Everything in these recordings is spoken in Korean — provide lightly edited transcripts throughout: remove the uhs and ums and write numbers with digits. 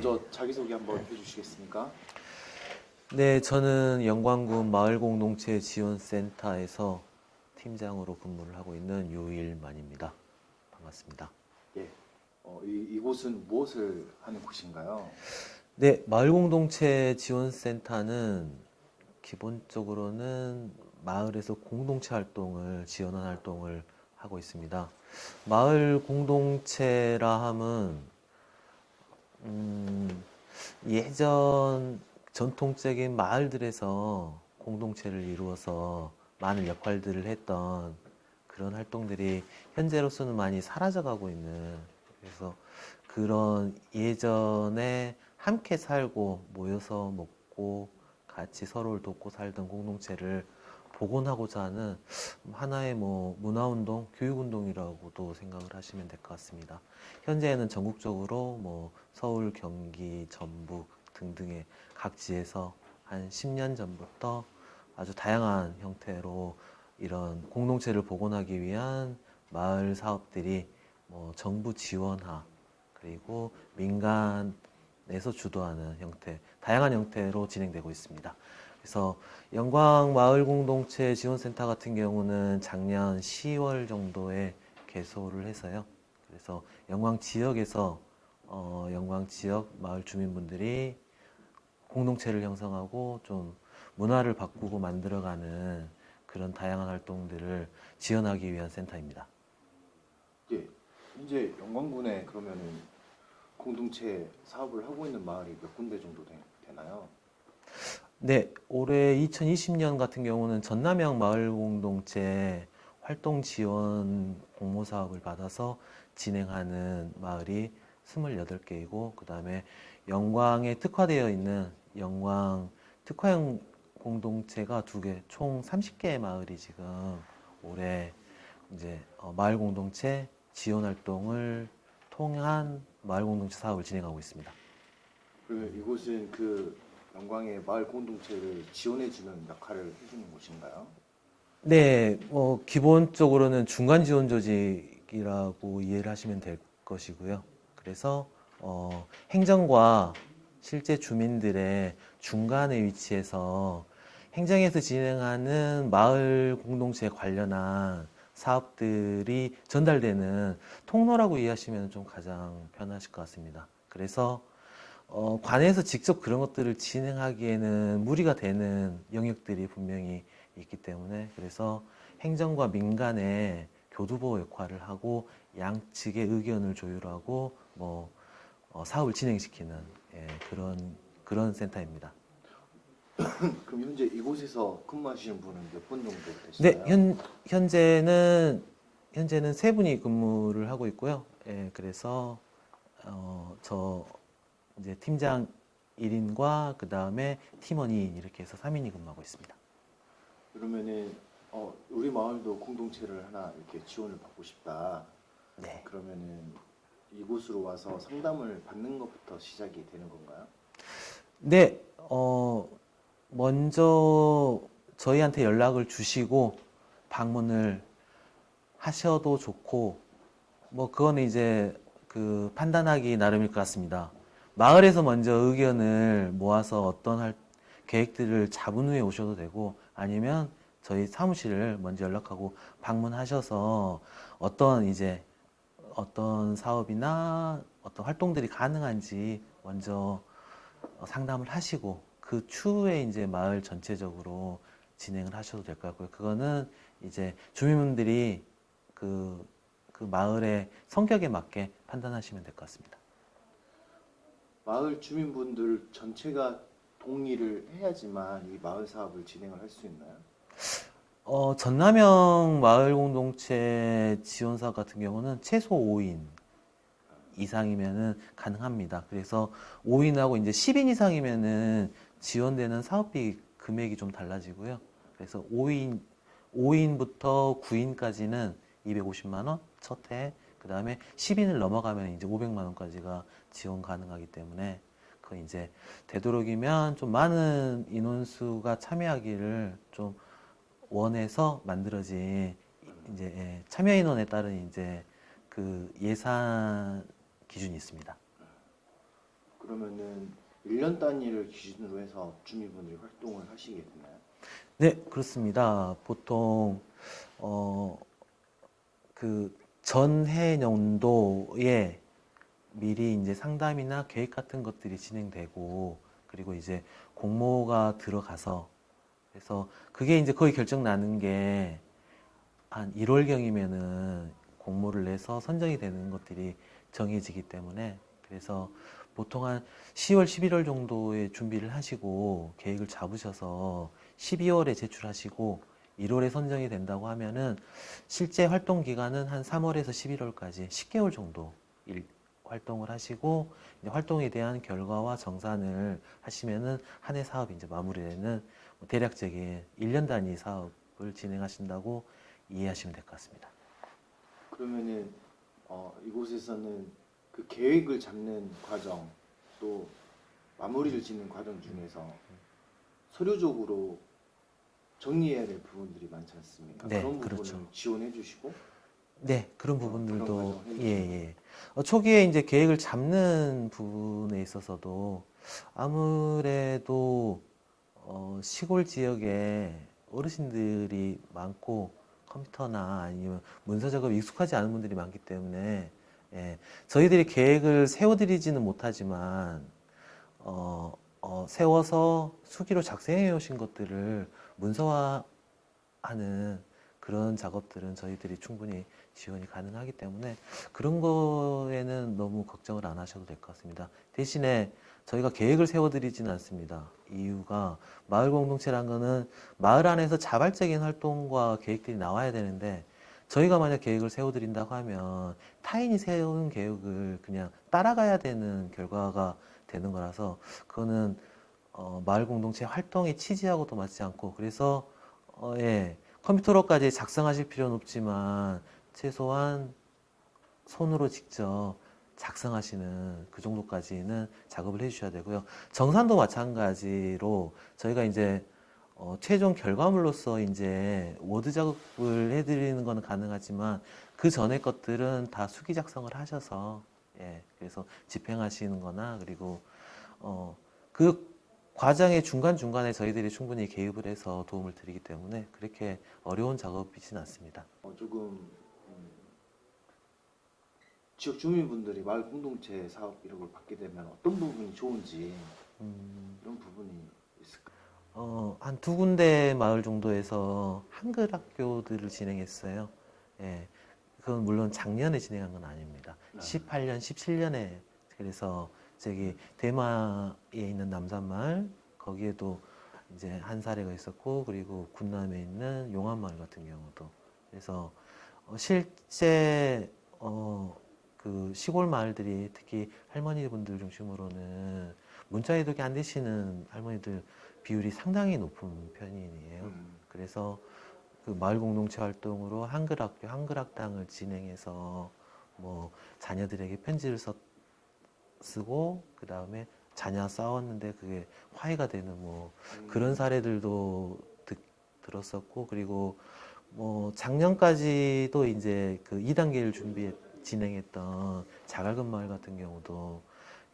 먼저 자기소개 한번 해주시겠습니까? 네, 저는 영광군 마을공동체 지원센터에서 팀장으로 근무를 하고 있는 유일만입니다. 반갑습니다. 예. 이곳은 무엇을 하는 곳인가요? 네, 마을공동체 지원센터는 기본적으로는 마을에서 공동체 활동을 지원하는 활동을 하고 있습니다. 마을 공동체라 함은 예전 전통적인 마을들에서 공동체를 이루어서 많은 역할들을 했던 그런 활동들이 현재로서는 많이 사라져가고 있는, 그래서 그런 예전에 함께 살고 모여서 먹고 같이 서로를 돕고 살던 공동체를 복원하고자 하는 하나의 문화운동, 교육운동이라고도 생각을 하시면 될 것 같습니다. 현재는 전국적으로 서울, 경기, 전북 등등의 각지에서 한 10년 전부터 아주 다양한 형태로 이런 공동체를 복원하기 위한 마을 사업들이 정부 지원하 그리고 민간에서 주도하는 형태, 다양한 형태로 진행되고 있습니다. 그래서 영광마을공동체 지원센터 같은 경우는 작년 10월 정도에 개소를 해서요. 그래서 영광 지역에서 영광 지역 마을 주민분들이 공동체를 형성하고 좀 문화를 바꾸고 만들어가는 그런 다양한 활동들을 지원하기 위한 센터입니다. 예. 현재 영광군에 그러면은 공동체 사업을 하고 있는 마을이 몇 군데 정도 되나요? 네, 올해 2020년 같은 경우는 전남형 마을공동체 활동 지원 공모 사업을 받아서 진행하는 마을이 28개이고, 그 다음에 영광에 특화되어 있는 영광 특화형 공동체가 2개, 총 30개의 마을이 지금 올해 이제 마을 공동체 지원 활동을 통한 마을 공동체 사업을 진행하고 있습니다. 그러면 이곳은 그 영광의 마을 공동체를 지원해주는 역할을 해주는 곳인가요? 네, 기본적으로는 중간 지원 조직이라고 이해를 하시면 될 것이고요. 그래서 행정과 실제 주민들의 중간에 위치해서 행정에서 진행하는 마을 공동체 관련한 사업들이 전달되는 통로라고 이해하시면 좀 가장 편하실 것 같습니다. 그래서 관에서 직접 그런 것들을 진행하기에는 무리가 되는 영역들이 분명히 있기 때문에, 그래서 행정과 민간의 교두보 역할을 하고 양측의 의견을 조율하고 사업을 진행시키는, 예, 그런 센터입니다. 그럼 현재 이곳에서 근무하시는 분은 몇 분 정도 네, 되시나요? 현재는 3분이 근무를 하고 있고요. 예, 그래서 저 이제 팀장 1인과 그 다음에 팀원 2인 이렇게 해서 3인이 근무하고 있습니다. 그러면은 우리 마을도 공동체를 하나 이렇게 지원을 받고 싶다. 네. 그러면은 이곳으로 와서 상담을 받는 것부터 시작이 되는 건가요? 네, 먼저 저희한테 연락을 주시고 방문을 하셔도 좋고, 그거는 이제 그 판단하기 나름일 것 같습니다. 마을에서 먼저 의견을 모아서 계획들을 잡은 후에 오셔도 되고, 아니면 저희 사무실을 먼저 연락하고 방문하셔서 어떤 사업이나 어떤 활동들이 가능한지 먼저 상담을 하시고, 그 추후에 이제 마을 전체적으로 진행을 하셔도 될 것 같고요. 그거는 이제 주민분들이 그 마을의 성격에 맞게 판단하시면 될 것 같습니다. 마을 주민분들 전체가 동의를 해야지만 이 마을 사업을 진행을 할 수 있나요? 전남형 마을 공동체 지원사 같은 경우는 최소 5인 이상이면은 가능합니다. 그래서 5인하고 이제 10인 이상이면은 지원되는 사업비 금액이 좀 달라지고요. 그래서 5인부터 9인까지는 250만 원 첫 해, 그 다음에 10인을 넘어가면 이제 500만 원까지가 지원 가능하기 때문에, 그건 이제 되도록이면 좀 많은 인원수가 참여하기를 좀 원해서 만들어진 이제 참여 인원에 따른 이제 그 예산 기준이 있습니다. 그러면은 1년 단위를 기준으로 해서 주민분들이 활동을 하시게 되나요? 네, 그렇습니다. 보통 그 전해 연도에 미리 이제 상담이나 계획 같은 것들이 진행되고, 그리고 이제 공모가 들어가서, 그래서 그게 이제 거의 결정 나는 게 한 1월경이면은 공모를 내서 선정이 되는 것들이 정해지기 때문에, 그래서 보통 한 10월, 11월 정도에 준비를 하시고 계획을 잡으셔서 12월에 제출하시고 1월에 선정이 된다고 하면은 실제 활동 기간은 한 3월에서 11월까지 10개월 정도 활동을 하시고, 이제 활동에 대한 결과와 정산을 하시면은 한 해 사업이 이제 마무리되는 대략적인 1년 단위 사업을 진행하신다고 이해하시면 될 것 같습니다. 그러면은 이곳에서는 그 계획을 잡는 과정 또 마무리를 짓는 과정 중에서 서류적으로 정리해야 될 부분들이 많지 않습니까? 네, 그런 부분을 그렇죠. 지원해 주시고 네, 그런 그런 부분들도, 과정 해주시면 예. 초기에 이제 계획을 잡는 부분에 있어서도 아무래도 시골 지역에 어르신들이 많고 컴퓨터나 아니면 문서 작업에 익숙하지 않은 분들이 많기 때문에, 예, 저희들이 계획을 세워드리지는 못하지만 세워서 수기로 작성해 오신 것들을 문서화하는 그런 작업들은 저희들이 충분히 지원이 가능하기 때문에 그런 거에는 너무 걱정을 안 하셔도 될 것 같습니다. 대신에 저희가 계획을 세워드리지는 않습니다. 이유가 마을 공동체라는 거는 마을 안에서 자발적인 활동과 계획들이 나와야 되는데, 저희가 만약 계획을 세워드린다고 하면 타인이 세운 계획을 그냥 따라가야 되는 결과가 되는 거라서, 그거는 마을 공동체 활동의 취지하고도 맞지 않고, 그래서 예, 컴퓨터로까지 작성하실 필요는 없지만 최소한 손으로 직접 작성하시는 그 정도까지는 작업을 해주셔야 되고요. 정산도 마찬가지로 저희가 이제 최종 결과물로서 이제 워드 작업을 해드리는 거는 가능하지만 그 전에 것들은 다 수기 작성을 하셔서, 예, 그래서 집행하시는 거나, 그리고 그 과정의 중간중간에 저희들이 충분히 개입을 해서 도움을 드리기 때문에 그렇게 어려운 작업이진 않습니다. 조금 지역 주민분들이 마을 공동체 사업 이런 걸 받게 되면 어떤 부분이 좋은지 이런 부분이 있을까요? 한 두 군데 마을 정도에서 한글 학교들을 진행했어요. 예, 그건 물론 작년에 진행한 건 아닙니다. 18년, 17년에, 그래서 저기 대마에 있는 남산마을, 거기에도 이제 한 사례가 있었고, 그리고 군남에 있는 용안마을 같은 경우도. 그래서 실제 그 시골 마을들이 특히 할머니분들 중심으로는 문자 해독이 안 되시는 할머니들 비율이 상당히 높은 편이에요. 그래서 그 마을 공동체 활동으로 한글학교, 한글학당을 진행해서 뭐 자녀들에게 편지를 쓰고, 그 다음에 자녀와 싸웠는데 그게 화해가 되는 뭐 그런 사례들도 들었었고, 그리고 뭐 작년까지도 이제 그 2단계를 진행했던 자갈금 마을 같은 경우도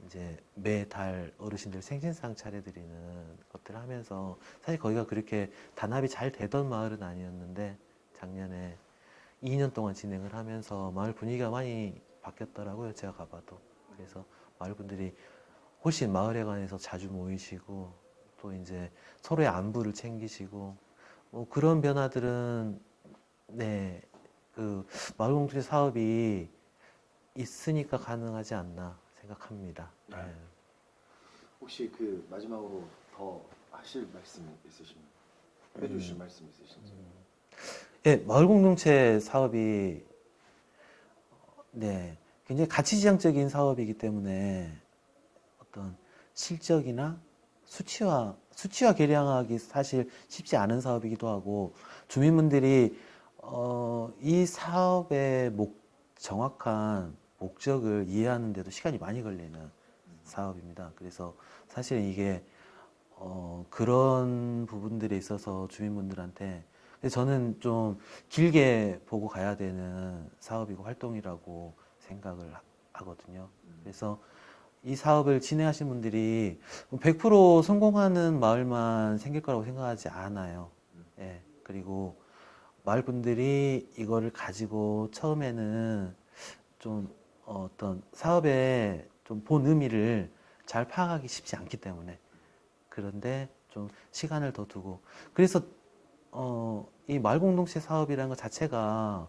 이제 매달 어르신들 생신상 차려드리는 것들을 하면서, 사실 거기가 그렇게 단합이 잘 되던 마을은 아니었는데 작년에 2년 동안 진행을 하면서 마을 분위기가 많이 바뀌었더라고요. 제가 가봐도. 그래서 마을 분들이 훨씬 마을에 관해서 자주 모이시고, 또 이제 서로의 안부를 챙기시고, 뭐 그런 변화들은, 네, 그 마을 공동체 사업이 있으니까 가능하지 않나 생각합니다. 네. 네. 혹시 그 마지막으로 더 하실 말씀 있으시면 해주실 말씀 있으신지? 예, 마을 공동체 사업이, 네, 굉장히 가치지향적인 사업이기 때문에 어떤 실적이나 수치화 계량하기 사실 쉽지 않은 사업이기도 하고, 주민분들이 이 사업의 정확한 목적을 이해하는데도 시간이 많이 걸리는 사업입니다. 그래서 사실 이게 그런 부분들에 있어서 주민분들한테, 저는 좀 길게 보고 가야 되는 사업이고 활동이라고 생각을 하거든요. 그래서 이 사업을 진행하신 분들이 100% 성공하는 마을만 생길 거라고 생각하지 않아요. 예. 그리고 마을 분들이 이거를 가지고 처음에는 좀 어떤 사업에 좀 본 의미를 잘 파악하기 쉽지 않기 때문에 그런데 좀 시간을 더 두고 그래서 이 마을 공동체 사업이라는 것 자체가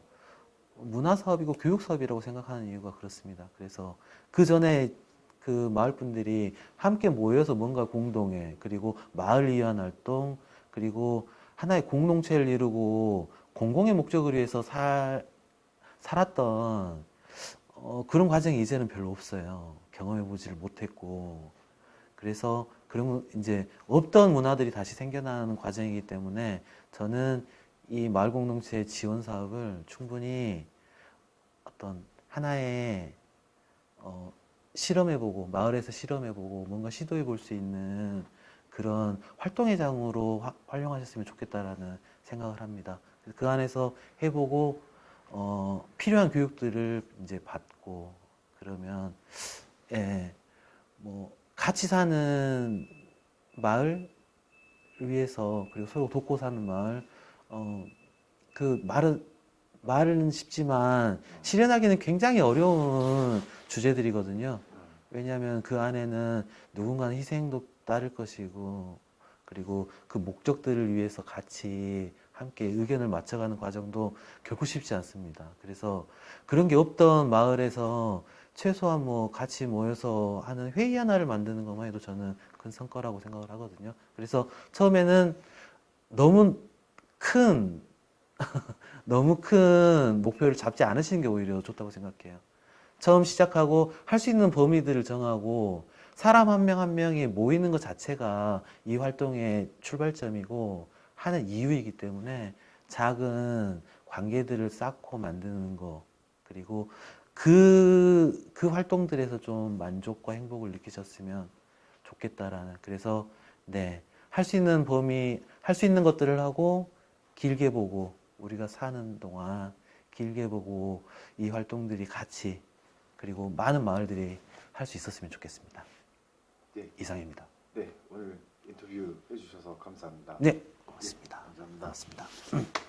문화 사업이고 교육 사업이라고 생각하는 이유가 그렇습니다. 그래서 그 전에 그 마을 분들이 함께 모여서 뭔가 공동해 그리고 마을 위한 활동 그리고 하나의 공동체를 이루고 공공의 목적을 위해서 살았던 그런 과정이 이제는 별로 없어요. 경험해 보지를 못했고 그래서 그런 이제 없던 문화들이 다시 생겨나는 과정이기 때문에 저는 이 마을 공동체 지원 사업을 충분히 어떤 하나의 실험해보고 마을에서 해보고 뭔가 시도해볼 수 있는 그런 활동의 장으로 활용하셨으면 좋겠다라는 생각을 합니다. 그 안에서 해보고 필요한 교육들을 이제 받고 그러면 예, 뭐 같이 사는 마을 위해서 그리고 서로 돕고 사는 마을 그 말은 쉽지만 실현하기는 굉장히 어려운 주제들이거든요. 왜냐하면 그 안에는 누군가는 희생도 따를 것이고 그리고 그 목적들을 위해서 같이 함께 의견을 맞춰가는 과정도 결코 쉽지 않습니다. 그래서 그런 게 없던 마을에서 최소한 뭐 같이 모여서 하는 회의 하나를 만드는 것만 해도 저는 큰 성과라고 생각을 하거든요. 그래서 처음에는 너무 큰 너무 큰 목표를 잡지 않으시는 게 오히려 좋다고 생각해요. 처음 시작하고 할 수 있는 범위들을 정하고 사람 한 명 한 명이 모이는 것 자체가 이 활동의 출발점이고 하는 이유이기 때문에 작은 관계들을 쌓고 만드는 거 그리고 그 활동들에서 좀 만족과 행복을 느끼셨으면 좋겠다라는 그래서 네, 할 수 있는 범위, 할 수 있는 것들을 하고 길게 보고 우리가 사는 동안 길게 보고 이 활동들이 같이 그리고 많은 마을들이 할 수 있었으면 좋겠습니다. 네. 이상입니다. 네, 오늘 인터뷰 해주셔서 감사합니다. 네, 고맙습니다. 네, 감사합니다. 고맙습니다.